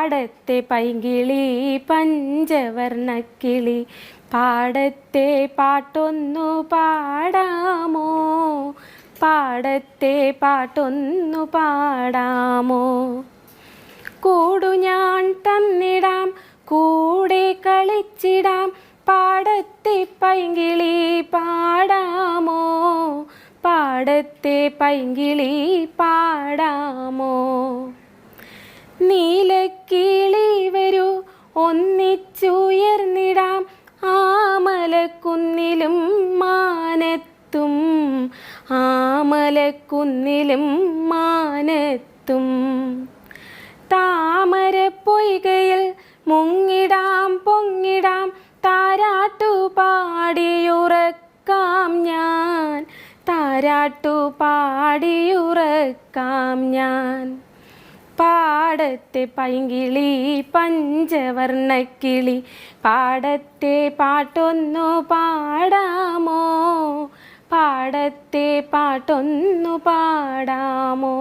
പാടത്തെ പൈങ്കിളി പഞ്ചവർണ്ണക്കിളി പാടത്തെ പാട്ടൊന്നു പാടാമോ, പാടത്തെ പാട്ടൊന്നു പാടാമോ. കൂടു ഞാൻ തന്നിടാം കൂടെ കളിച്ചിടാം, പാടത്തെ പൈങ്കിളി പാടാമോ, പാടത്തെ പൈങ്കിളി പാടാമോ. നീലക്കിളി വരൂ ഒന്നിച്ചുയർന്നിടാം, ആമലക്കുന്നിലും മാനത്തും, ആമലക്കുന്നിലും മാനത്തും. താമരപ്പൊയ്കയിൽ മുങ്ങിടാം പൊങ്ങിടാം, താരാട്ടു പാടിയുറക്കാം ഞാൻ, താരാട്ടു പാടിയുറക്കാം ഞാൻ. പാടത്തെ പൈങ്കിളി പഞ്ചവർണ്ണക്കിളി പാടത്തെ പാട്ടൊന്നു പാടാമോ, പാടത്തെ പാട്ടൊന്നു പാടാമോ.